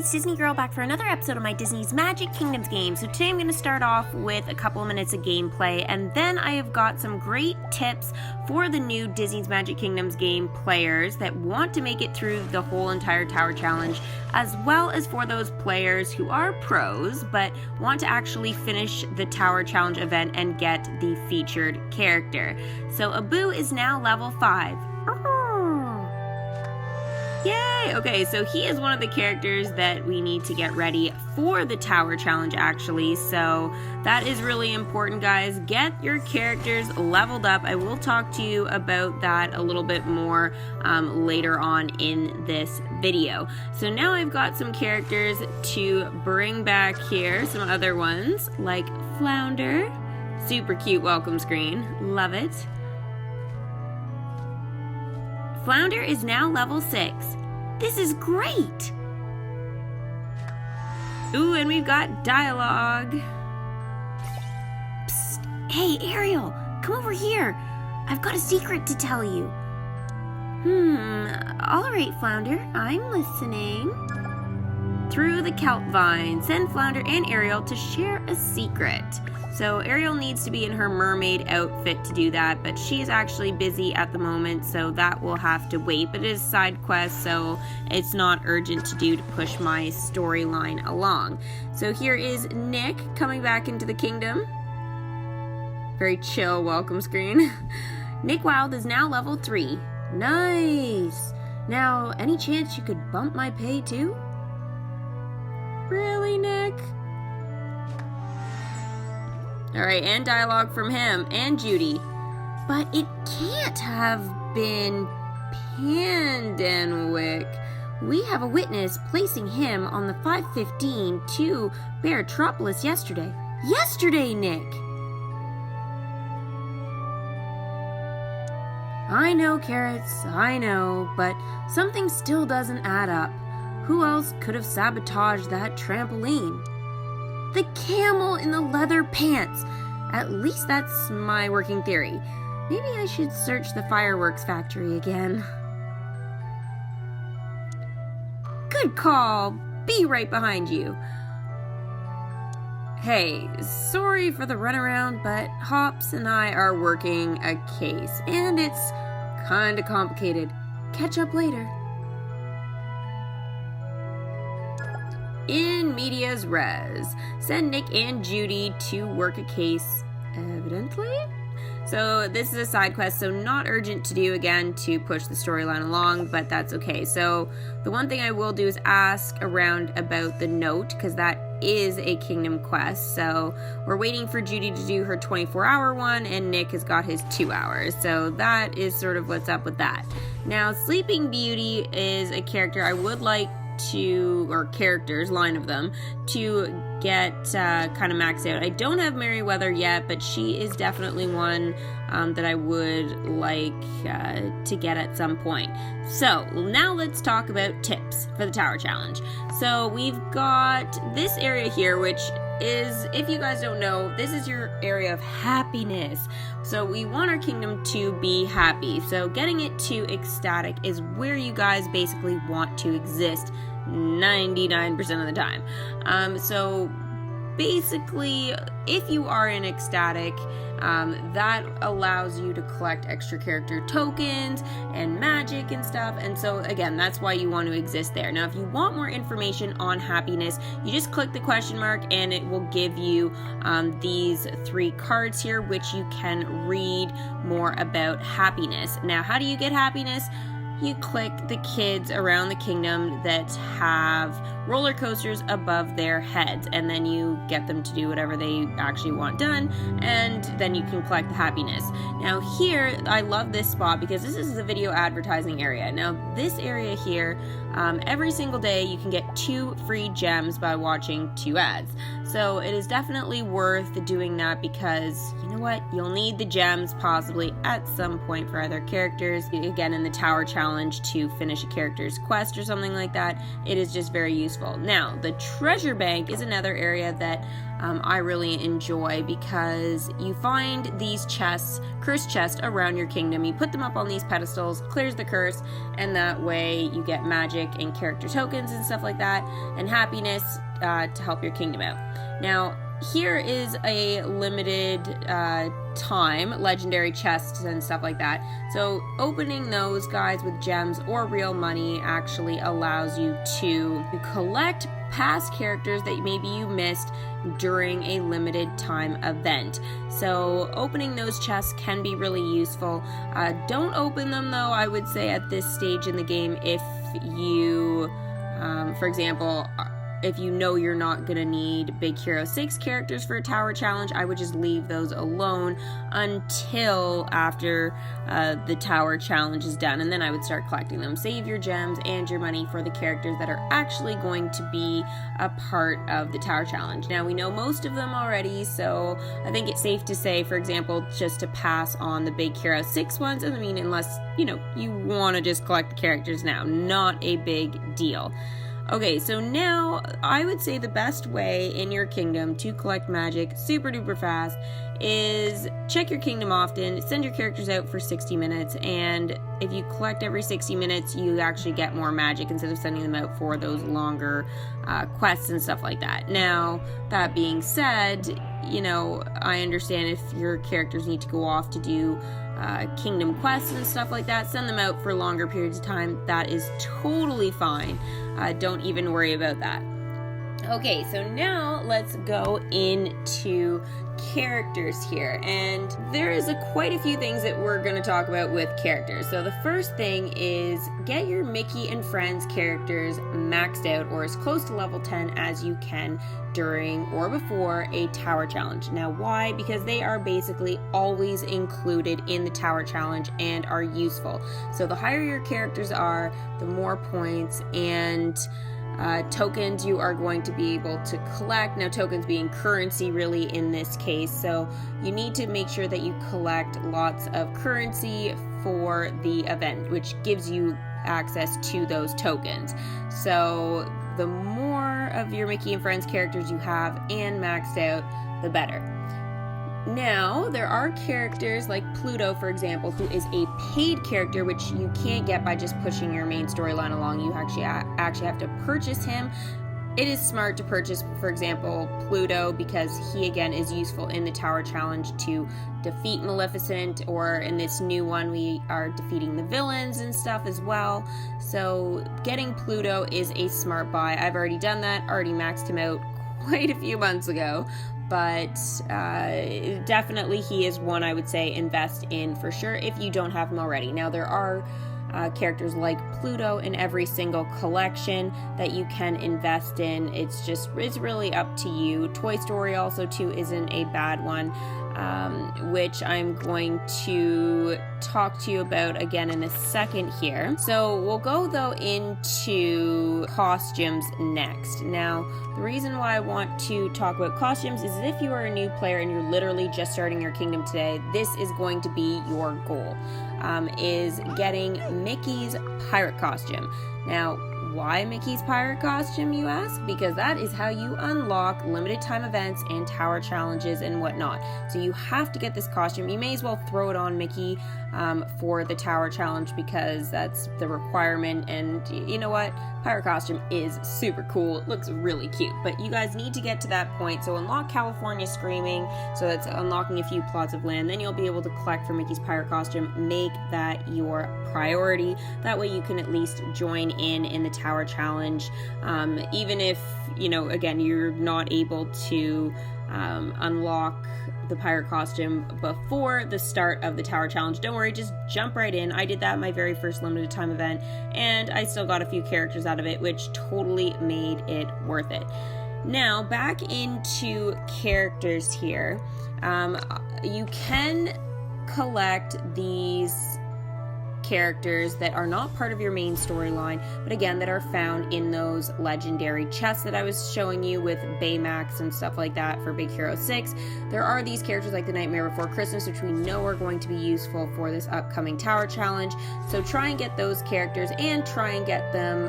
it's Disney Girl back for another episode of my Disney's Magic Kingdoms game. So today I'm going to start off with a couple of minutes of gameplay, and then I have got some great tips for the new Disney's Magic Kingdoms game players that want to make it through the whole entire Tower Challenge, as well as for those players who are pros but want to actually finish the Tower Challenge event and get the featured character. So Abu is now level 5. Yay! Okay, so he is one of the characters that we need to get ready for the Tower Challenge, actually. So that is really important, guys. Get your characters leveled up. I will talk to you about that a little bit more later on in this video. So now I've got some characters to bring back here. Some other ones, like Flounder. Super cute welcome screen. Love it. Flounder is now level 6. This is great! Ooh, and we've got dialogue. Psst! Hey, Ariel! Come over here! I've got a secret to tell you. Alright, Flounder. I'm listening. Through the kelp vine, send Flounder and Ariel to share a secret. So Ariel needs to be in her mermaid outfit to do that, but she's actually busy at the moment, so that will have to wait. But it is a side quest, so it's not urgent to do to push my storyline along. So here is Nick coming back into the kingdom. Very chill welcome screen. Nick Wilde is now level 3. Nice! Now, any chance you could bump my pay too? Really, Nick? Alright, and dialogue from him and Judy. But it can't have been Pandenwick. We have a witness placing him on the 5:15 to Beartropolis yesterday. Yesterday, Nick! I know, Carrots, I know, but something still doesn't add up. Who else could have sabotaged that trampoline? The camel in the leather pants. At least that's my working theory. Maybe I should search the fireworks factory again. Good call. Be right behind you. Hey, sorry for the runaround, but Hops and I are working a case, and it's kinda complicated. Catch up later. In medias res, send Nick and Judy to work a case, evidently? So this is a side quest, so not urgent to do again to push the storyline along, but that's okay. So the one thing I will do is ask around about the note, because that is a kingdom quest. So we're waiting for Judy to do her 24-hour one, and Nick has got his 2 hours. So that is sort of what's up with that. Now, Sleeping Beauty is a character I would like to, or characters, line of them, to get kind of maxed out. I don't have Merryweather yet, but she is definitely one that I would like to get at some point. So now let's talk about tips for the Tower Challenge. So we've got this area here, which is, if you guys don't know, this is your area of happiness. So we want our kingdom to be happy. So getting it to ecstatic is where you guys basically want to exist 99% of the time. So basically, if you are in ecstatic, that allows you to collect extra character tokens and magic and stuff, and so again, that's why you want to exist there. Now, if you want more information on happiness, you just click the question mark and it will give you these 3 cards here, which you can read more about happiness. Now, how do you get happiness? You click the kids around the kingdom that have roller coasters above their heads, and then you get them to do whatever they actually want done, and then you can collect the happiness. Now here, I love this spot because this is the video advertising area. Now this area here, every single day you can get 2 free gems by watching 2 ads. So it is definitely worth doing that because, you know what, you'll need the gems possibly at some point for other characters. Again, in the Tower Challenge to finish a character's quest or something like that, it is just very useful useful. Now, the treasure bank is another area that I really enjoy, because you find these chests, cursed chests, around your kingdom. You put them up on these pedestals, clears the curse, and that way you get magic and character tokens and stuff like that, and happiness to help your kingdom out. Now, here is a limited time legendary chests and stuff like that. So opening those guys with gems or real money actually allows you to collect past characters that maybe you missed during a limited time event. So opening those chests can be really useful. Don't open them though, I would say, at this stage in the game if you, for example, if you know you're not going to need Big Hero 6 characters for a tower challenge, I would just leave those alone until after the tower challenge is done, and then I would start collecting them. Save your gems and your money for the characters that are actually going to be a part of the tower challenge. Now, we know most of them already, so I think it's safe to say, for example, just to pass on the Big Hero 6 ones. I mean, unless, you want to just collect the characters now. Not a big deal. Okay, so now I would say the best way in your kingdom to collect magic super duper fast is check your kingdom often, send your characters out for 60 minutes, and if you collect every 60 minutes, you actually get more magic instead of sending them out for those longer quests and stuff like that. Now, that being said, I understand if your characters need to go off to do kingdom quests and stuff like that, send them out for longer periods of time. That is totally fine. Don't even worry about that. Okay, so now let's go into characters here, and there is quite a few things that we're going to talk about with characters. So the first thing is get your Mickey and Friends characters maxed out or as close to level 10 as you can during or before a tower challenge. Now, why? Because they are basically always included in the tower challenge and are useful. So the higher your characters are, the more points and tokens you are going to be able to collect. Now, tokens being currency really in this case, so you need to make sure that you collect lots of currency for the event, which gives you access to those tokens. So the more of your Mickey and Friends characters you have and maxed out, the better. Now, there are characters like Pluto, for example, who is a paid character, which you can't get by just pushing your main storyline along. You actually have to purchase him. It is smart to purchase, for example, Pluto, because he, again, is useful in the Tower Challenge to defeat Maleficent, or in this new one, we are defeating the villains and stuff as well. So getting Pluto is a smart buy. I've already done that, already maxed him out quite a few months ago. But definitely he is one I would say invest in for sure if you don't have him already. Now, there are characters like Pluto in every single collection that you can invest in. It's really up to you. Toy Story also too isn't a bad one, which I'm going to talk to you about again in a second here. So we'll go though into costumes next. Now, the reason why I want to talk about costumes is if you are a new player and you're literally just starting your kingdom today, this is going to be your goal, is getting Mickey's pirate costume. Now, why Mickey's pirate costume, you ask? Because that is how you unlock limited time events and tower challenges and whatnot. So you have to get this costume. You may as well throw it on Mickey for the tower challenge because that's the requirement. And you know what? Pirate costume is super cool. It looks really cute. But you guys need to get to that point. So unlock California Screaming. So that's unlocking a few plots of land. Then you'll be able to collect for Mickey's pirate costume. Make that your priority. That way you can at least join in the tower challenge. Even if, again, you're not able to unlock the pirate costume before the start of the tower challenge, don't worry, just jump right in. I did that in my very first limited time event, and I still got a few characters out of it, which totally made it worth it. Now, back into characters here. You can collect these characters that are not part of your main storyline, but again, that are found in those legendary chests that I was showing you with Baymax and stuff like that for Big Hero 6. There are these characters like the Nightmare Before Christmas, which we know are going to be useful for this upcoming tower challenge. So try and get those characters and try and get them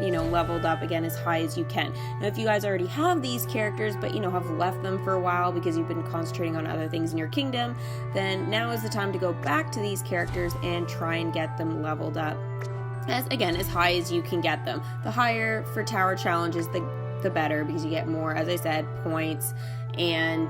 leveled up again as high as you can. Now, if you guys already have these characters, but, have left them for a while because you've been concentrating on other things in your kingdom, then now is the time to go back to these characters and try and get them leveled up as high as you can get them. The higher for tower challenges, the better, because you get more, as I said, points and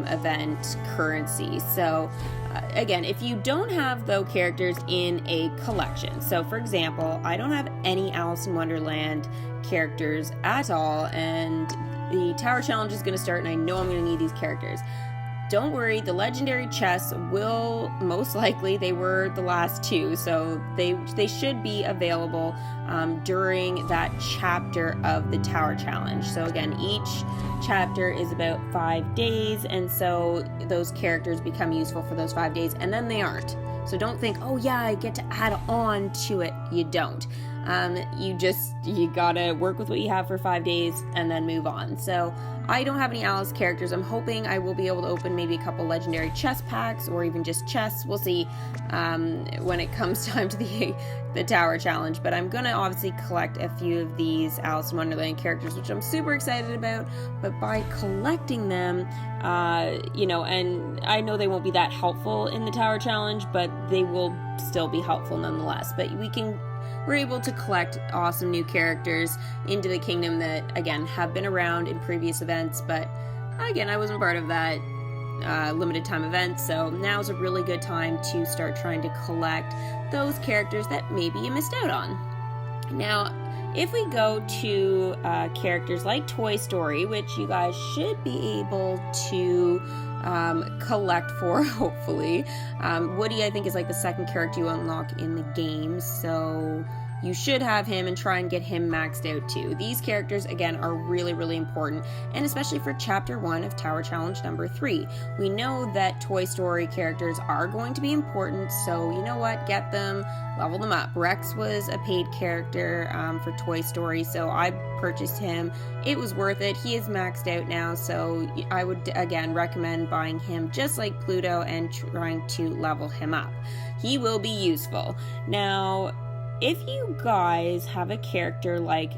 event currency. So again, if you don't have those characters in a collection, so for example, I don't have any Alice in Wonderland characters at all, and the tower challenge is going to start, and I know I'm going to need these characters. Don't worry, the legendary chests will most likely, they were the last two, so they should be available during that chapter of the tower challenge. So again, each chapter is about 5 days, and so those characters become useful for those 5 days, and then they aren't. So don't think, oh yeah, I get to add on to it. You don't. You gotta work with what you have for 5 days and then move on. So I don't have any Alice characters. I'm hoping I will be able to open maybe a couple legendary chest packs, or even just chests. We'll see when it comes time to the tower challenge. But I'm gonna obviously collect a few of these Alice in Wonderland characters, which I'm super excited about. But by collecting them, and I know they won't be that helpful in the tower challenge, but they will still be helpful nonetheless. But we're able to collect awesome new characters into the kingdom that, again, have been around in previous events, but again, I wasn't part of that limited time event, so now's a really good time to start trying to collect those characters that maybe you missed out on. Now, if we go to characters like Toy Story, which you guys should be able to collect for, hopefully. Woody, I think, is like the second character you unlock in the game, so you should have him and try and get him maxed out too. These characters, again, are really, really important, and especially for Chapter 1 of Tower Challenge number 3. We know that Toy Story characters are going to be important, so you know what? Get them, level them up. Rex was a paid character for Toy Story, so I purchased him. It was worth it. He is maxed out now, so I would, again, recommend buying him just like Pluto and trying to level him up. He will be useful. Now, if you guys have a character like,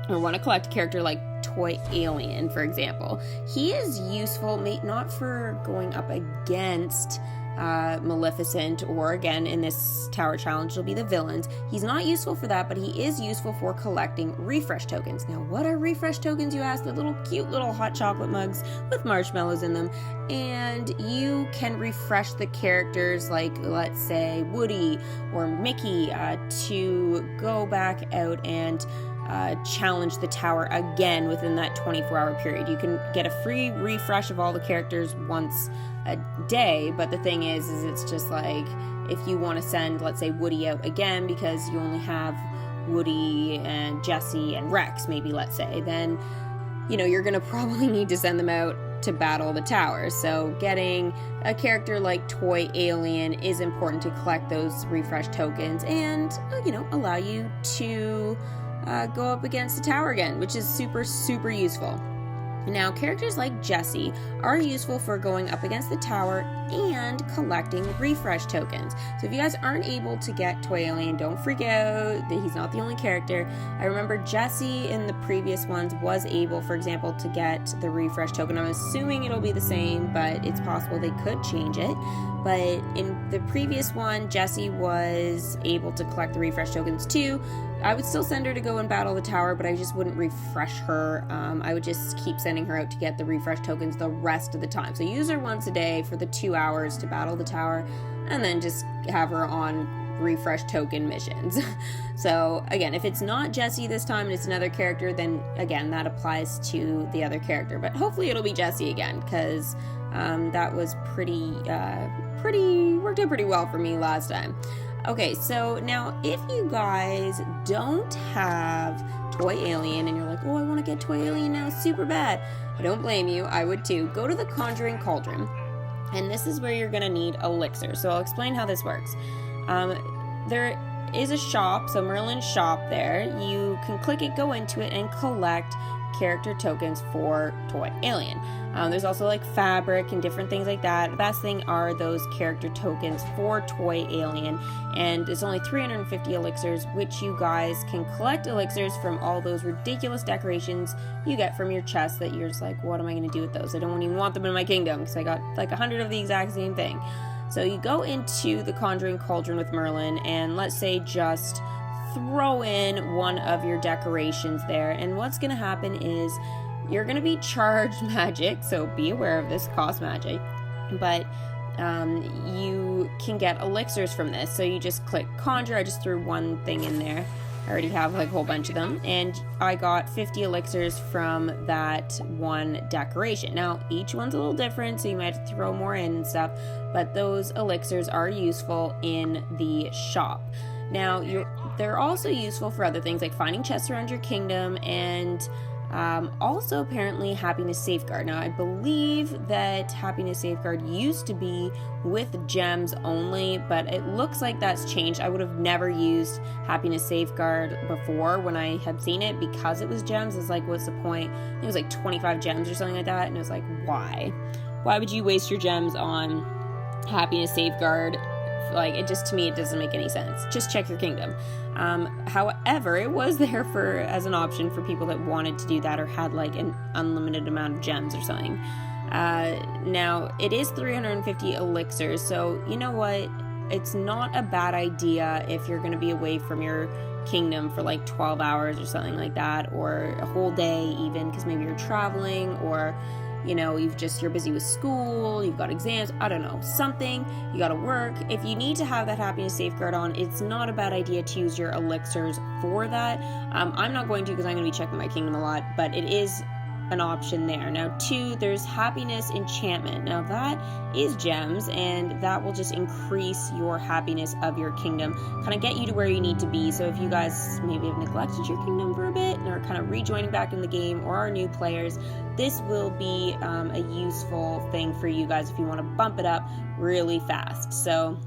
or want to collect a character like Toy Alien, for example, he is useful, not for going up against Maleficent, or again in this tower challenge it'll be the villains. He's not useful for that, but he is useful for collecting refresh tokens. Now, what are refresh tokens, you ask? The little cute little hot chocolate mugs with marshmallows in them, and you can refresh the characters like, let's say, Woody or Mickey to go back out and challenge the tower again within that 24-hour period. You can get a free refresh of all the characters once a day, but the thing is it's just like, if you want to send, let's say, Woody out again because you only have Woody and Jessie and Rex, maybe, let's say, then you're gonna probably need to send them out to battle the towers. So getting a character like Toy Alien is important to collect those refresh tokens and allow you to go up against the tower again, which is super, super useful. Now, characters like Jessie are useful for going up against the tower and collecting refresh tokens. So if you guys aren't able to get Toy Alien, don't freak out that he's not the only character. I remember Jessie in the previous ones was able, for example, to get the refresh token. I'm assuming it'll be the same, but it's possible they could change it. But in the previous one, Jessie was able to collect the refresh tokens too. I would still send her to go and battle the tower, but I just wouldn't refresh her. I would just keep sending her out to get the refresh tokens the rest of the time. So use her once a day for the 2 hours to battle the tower, and then just have her on refresh token missions. So again, if it's not Jessie this time and it's another character, then again, that applies to the other character. But hopefully it'll be Jessie again, because that was worked out pretty well for me last time. Okay, so now if you guys don't have Toy Alien and you're like, oh, I want to get Toy Alien now super bad, I don't blame you, I would too. Go to the Conjuring Cauldron, and this is where you're going to need elixir. So I'll explain how this works. There is a shop, so Merlin's shop there. You can click it, go into it, and collect character tokens for Toy Alien. There's also like fabric and different things like that. The best thing are those character tokens for Toy Alien, and it's only 350 elixirs, which you guys can collect elixirs from all those ridiculous decorations you get from your chest that you're just like, what am I going to do with those? I don't even want them in my kingdom because I got like 100 of the exact same thing. So you go into the Conjuring Cauldron with Merlin, and let's say just throw in one of your decorations there, and what's going to happen is you're going to be charged magic, so be aware of this, cost magic, but you can get elixirs from this. So you just click conjure. I just threw one thing in there. I already have like a whole bunch of them, and I got 50 elixirs from that one decoration. Now each one's a little different, so you might have to throw more in and stuff, but those elixirs are useful in the shop. Now, they're also useful for other things like finding chests around your kingdom, and also apparently Happiness Safeguard. Now, I believe that Happiness Safeguard used to be with gems only, but it looks like that's changed. I would have never used Happiness Safeguard before when I had seen it because it was gems. It's like, what's the point? It was like 25 gems or something like that, and it was like, why? Why would you waste your gems on Happiness Safeguard? Like, it just, to me, it doesn't make any sense. Just check your kingdom. However, it was there as an option for people that wanted to do that or had like an unlimited amount of gems or something. Now, it is 350 elixirs, so you know what? It's not a bad idea if you're going to be away from your kingdom for like 12 hours or something like that, or a whole day even, because maybe you're traveling, or you know, you're busy with school, you've got exams, I don't know, something, you gotta work. If you need to have that Happiness Safeguard on, it's not a bad idea to use your elixirs for that. I'm not going to because I'm going to be checking my kingdom a lot, but it is an option there. Now, 2, there's Happiness Enchantment. Now, that is gems, and that will just increase your happiness of your kingdom, kind of get you to where you need to be. So if you guys maybe have neglected your kingdom for a bit and are kind of rejoining back in the game, or are new players, this will be a useful thing for you guys if you want to bump it up really fast. So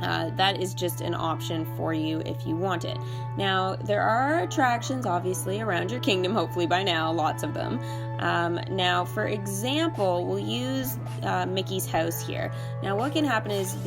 that is just an option for you if you want it. Now, there are attractions obviously around your kingdom, hopefully by now, lots of them. Now, for example, we'll use Mickey's house here. Now, what can happen is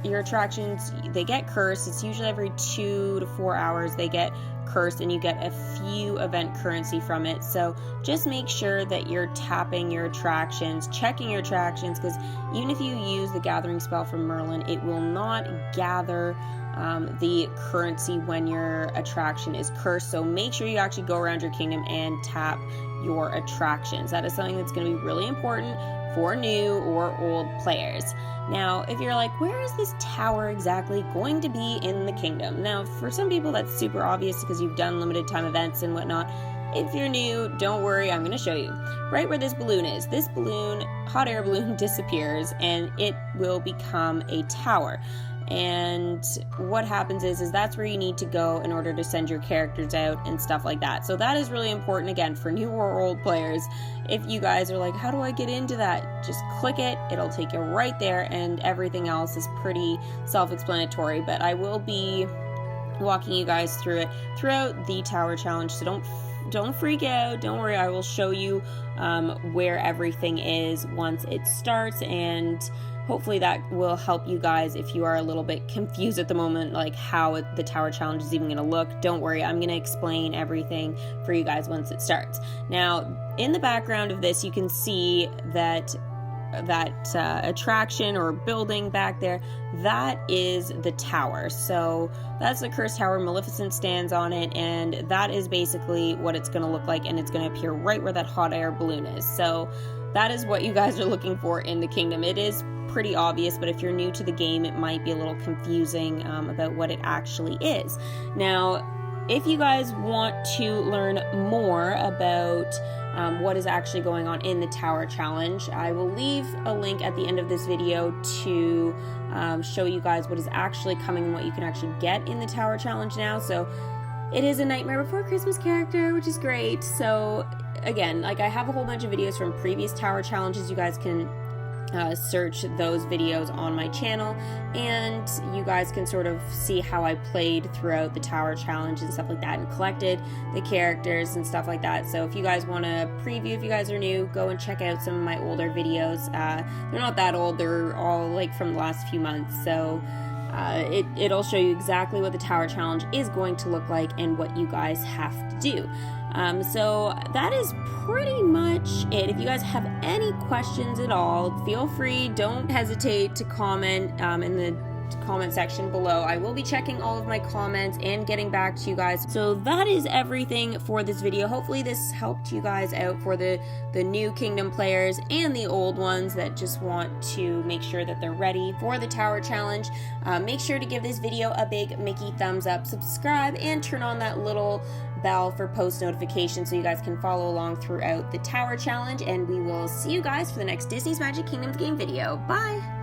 your attractions, they get cursed. It's usually every 2 to 4 hours they get cursed, and you get a few event currency from it. So just make sure that you're tapping your attractions, checking your attractions, because even if you use the gathering spell from Merlin, it will not gather the currency when your attraction is cursed. So make sure you actually go around your kingdom and tap your attractions. That is something that's going to be really important for new or old players. Now, if you're like, where is this tower exactly going to be in the kingdom? Now, for some people that's super obvious because you've done limited time events and whatnot. If you're new, don't worry, I'm going to show you. Right where this balloon is, this balloon, hot air balloon, disappears and it will become a tower. And what happens is that's where you need to go in order to send your characters out and stuff like that. So that is really important, again, for new or old players. If you guys are like, how do I get into that? Just click it, it'll take you right there, and everything else is pretty self-explanatory. But I will be walking you guys through it throughout the tower challenge, so don't freak out, don't worry. I will show you where everything is once it starts, and hopefully that will help you guys if you are a little bit confused at the moment, like how the tower challenge is even going to look. Don't worry, I'm going to explain everything for you guys once it starts. Now, in the background of this, you can see that attraction or building back there, that is the tower. So that's the cursed tower. Maleficent stands on it, and that is basically what it's going to look like, and it's going to appear right where that hot air balloon is. So that is what you guys are looking for in the kingdom. It is pretty obvious, but if you're new to the game, it might be a little confusing about what it actually is. Now, if you guys want to learn more about what is actually going on in the tower challenge, I will leave a link at the end of this video to show you guys what is actually coming and what you can actually get in the tower challenge now. So it is a Nightmare Before Christmas character, which is great. So again, like, I have a whole bunch of videos from previous tower challenges you guys can search those videos on my channel, and you guys can sort of see how I played throughout the tower challenge and stuff like that, and collected the characters and stuff like that. So if you guys want to preview, if you guys are new, go and check out some of my older videos. They're not that old, they're all like from the last few months, so it'll show you exactly what the tower challenge is going to look like and what you guys have to do. So that is pretty much it. If you guys have any questions at all, feel free, don't hesitate to comment in the comment section below. I will be checking all of my comments and getting back to you guys. So that is everything for this video. Hopefully this helped you guys out for the new Kingdom players and the old ones that just want to make sure that they're ready for the tower challenge. Make sure to give this video a big Mickey thumbs up, subscribe, and turn on that little bell for post notifications so you guys can follow along throughout the tower challenge, and we will see you guys for the next Disney's Magic Kingdoms game video. Bye!